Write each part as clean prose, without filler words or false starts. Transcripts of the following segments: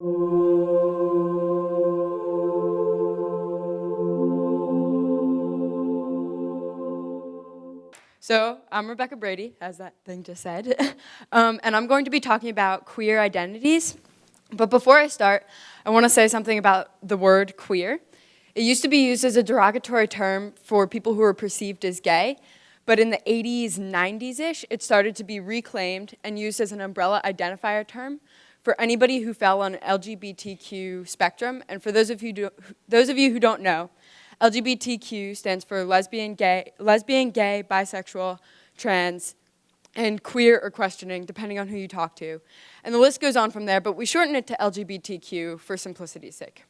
So, I'm Rebecca Brady, as that thing just said, and I'm going to be talking about queer identities. But before I start, I want to say something about the word queer. It used to be used as a derogatory term for people who were perceived as gay, but in the 80s, 90s-ish, it started to be reclaimed and used as an umbrella identifier term for anybody who fell on an LGBTQ spectrum. And for those of you who don't know, LGBTQ stands for lesbian, gay, bisexual, trans, and queer or questioning, depending on who you talk to. And the list goes on from there, but we shorten it to LGBTQ for simplicity's sake.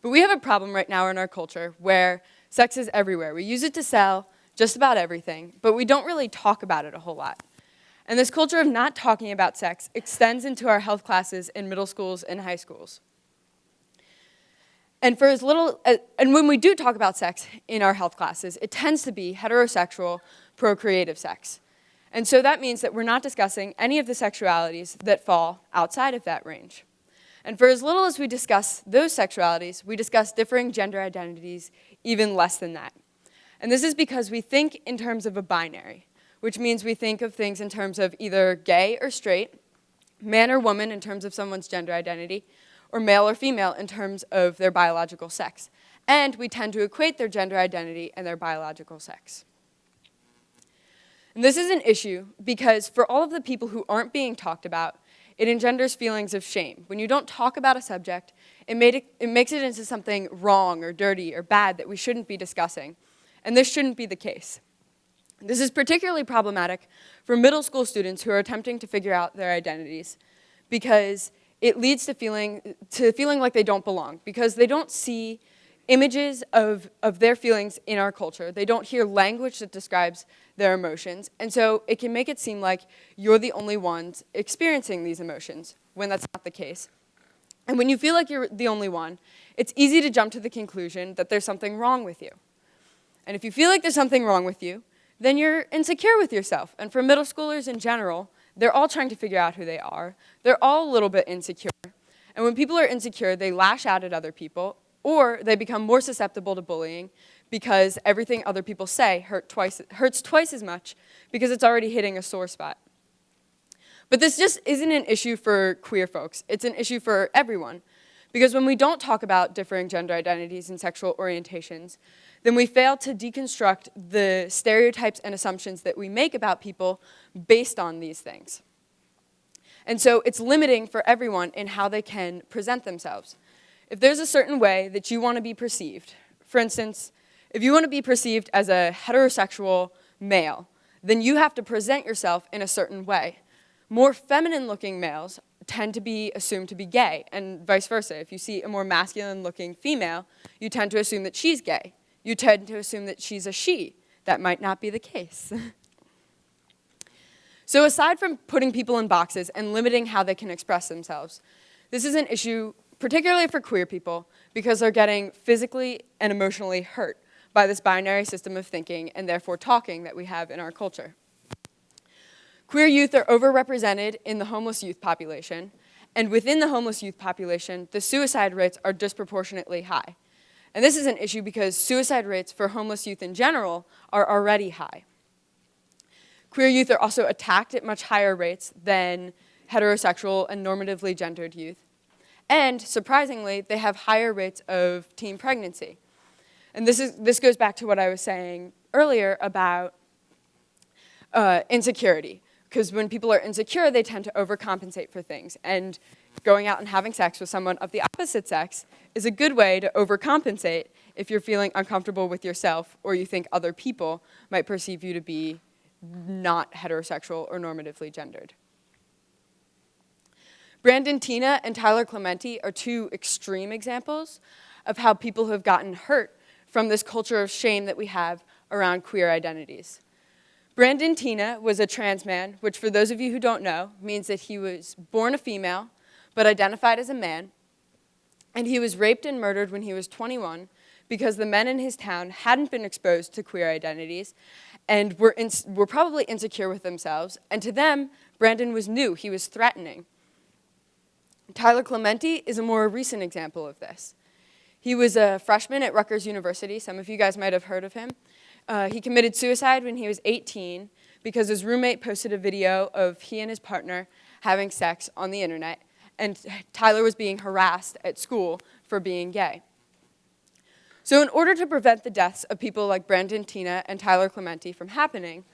But we have a problem right now in our culture where sex is everywhere. We use it to sell just about everything, but we don't really talk about it a whole lot. And this culture of not talking about sex extends into our health classes in middle schools and high schools. And for as little, and when we do talk about sex in our health classes, it tends to be heterosexual, procreative sex. And so that means that we're not discussing any of the sexualities that fall outside of that range. And for as little as we discuss those sexualities, we discuss differing gender identities even less than that. And this is because we think in terms of a binary, which means we think of things in terms of either gay or straight, man or woman in terms of someone's gender identity, or male or female in terms of their biological sex. And we tend to equate their gender identity and their biological sex. And this is an issue because for all of the people who aren't being talked about, it engenders feelings of shame. When you don't talk about a subject, it makes it into something wrong or dirty or bad that we shouldn't be discussing. And this shouldn't be the case. This is particularly problematic for middle school students who are attempting to figure out their identities because it leads to feeling like they don't belong, because they don't see images of their feelings in our culture. They don't hear language that describes their emotions, and so it can make it seem like you're the only ones experiencing these emotions, when that's not the case. And when you feel like you're the only one, it's easy to jump to the conclusion that there's something wrong with you. And if you feel like there's something wrong with you, then you're insecure with yourself. And for middle schoolers in general, they're all trying to figure out who they are. They're all a little bit insecure. And when people are insecure, they lash out at other people, or they become more susceptible to bullying because everything other people say hurts twice as much because it's already hitting a sore spot. But this just isn't an issue for queer folks. It's an issue for everyone. Because when we don't talk about differing gender identities and sexual orientations, then we fail to deconstruct the stereotypes and assumptions that we make about people based on these things. And so it's limiting for everyone in how they can present themselves. If there's a certain way that you want to be perceived, for instance, if you want to be perceived as a heterosexual male, then you have to present yourself in a certain way. More feminine-looking males tend to be assumed to be gay, and vice versa. If you see a more masculine-looking female, you tend to assume that she's gay. You tend to assume that she's a she. That might not be the case. So aside from putting people in boxes and limiting how they can express themselves, this is an issue particularly for queer people because they're getting physically and emotionally hurt by this binary system of thinking and therefore talking that we have in our culture. Queer youth are overrepresented in the homeless youth population, and within the homeless youth population, the suicide rates are disproportionately high. And this is an issue because suicide rates for homeless youth in general are already high. Queer youth are also attacked at much higher rates than heterosexual and normatively gendered youth. And surprisingly, they have higher rates of teen pregnancy. And this goes back to what I was saying earlier about insecurity. Because when people are insecure, they tend to overcompensate for things. And going out and having sex with someone of the opposite sex is a good way to overcompensate if you're feeling uncomfortable with yourself or you think other people might perceive you to be not heterosexual or normatively gendered. Brandon Tina and Tyler Clementi are two extreme examples of how people have gotten hurt from this culture of shame that we have around queer identities. Brandon Tina was a trans man, which for those of you who don't know, means that he was born a female, but identified as a man, and he was raped and murdered when he was 21 because the men in his town hadn't been exposed to queer identities and were probably insecure with themselves, and to them, Brandon was new, he was threatening. Tyler Clementi is a more recent example of this. He was a freshman at Rutgers University. Some of you guys might have heard of him. He committed suicide when he was 18 because his roommate posted a video of he and his partner having sex on the internet, and Tyler was being harassed at school for being gay. So in order to prevent the deaths of people like Brandon, Tina, and Tyler Clementi from happening,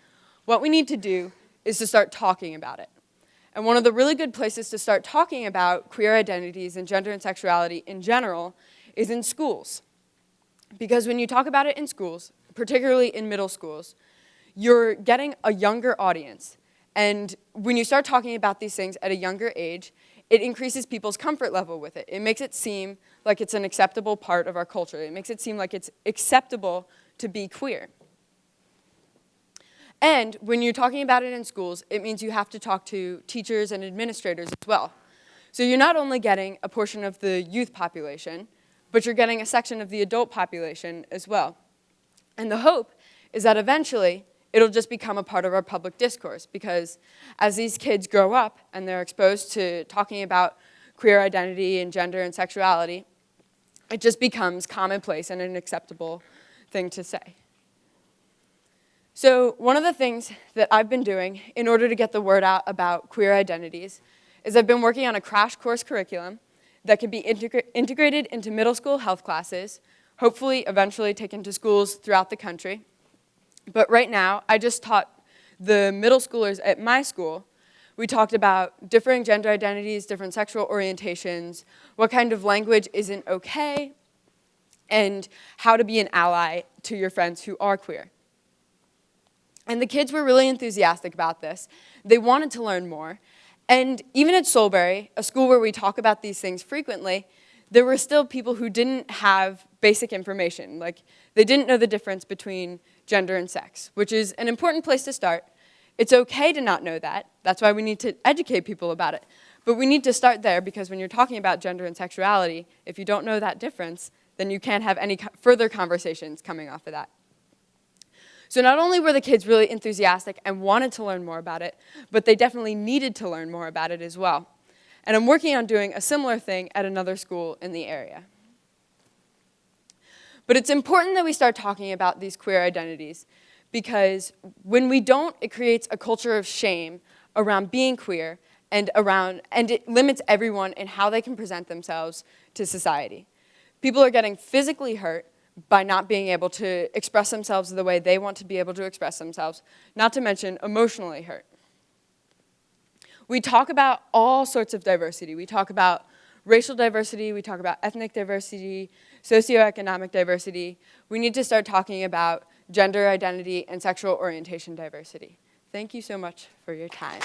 what we need to do is to start talking about it. And one of the really good places to start talking about queer identities and gender and sexuality in general is in schools. Because when you talk about it in schools, particularly in middle schools, you're getting a younger audience. And when you start talking about these things at a younger age, it increases people's comfort level with it. It makes it seem like it's an acceptable part of our culture. It makes it seem like it's acceptable to be queer. And when you're talking about it in schools, it means you have to talk to teachers and administrators as well. So you're not only getting a portion of the youth population, but you're getting a section of the adult population as well. And the hope is that eventually it'll just become a part of our public discourse, because as these kids grow up and they're exposed to talking about queer identity and gender and sexuality, it just becomes commonplace and an acceptable thing to say. So one of the things that I've been doing in order to get the word out about queer identities is I've been working on a crash course curriculum that can be integrated into middle school health classes, hopefully eventually taken to schools throughout the country. But right now, I just taught the middle schoolers at my school. We talked about differing gender identities, different sexual orientations, what kind of language isn't okay, and how to be an ally to your friends who are queer. And the kids were really enthusiastic about this. They wanted to learn more. And even at Solebury, a school where we talk about these things frequently, there were still people who didn't have basic information. Like, they didn't know the difference between gender and sex, which is an important place to start. It's okay to not know that. That's why we need to educate people about it. But we need to start there, because when you're talking about gender and sexuality, if you don't know that difference, then you can't have any further conversations coming off of that. So not only were the kids really enthusiastic and wanted to learn more about it, but they definitely needed to learn more about it as well. And I'm working on doing a similar thing at another school in the area. But it's important that we start talking about these queer identities, because when we don't, it creates a culture of shame around being queer and it limits everyone in how they can present themselves to society. People are getting physically hurt by not being able to express themselves the way they want to be able to express themselves, not to mention emotionally hurt. We talk about all sorts of diversity. We talk about racial diversity, we talk about ethnic diversity, socioeconomic diversity. We need to start talking about gender identity and sexual orientation diversity. Thank you so much for your time.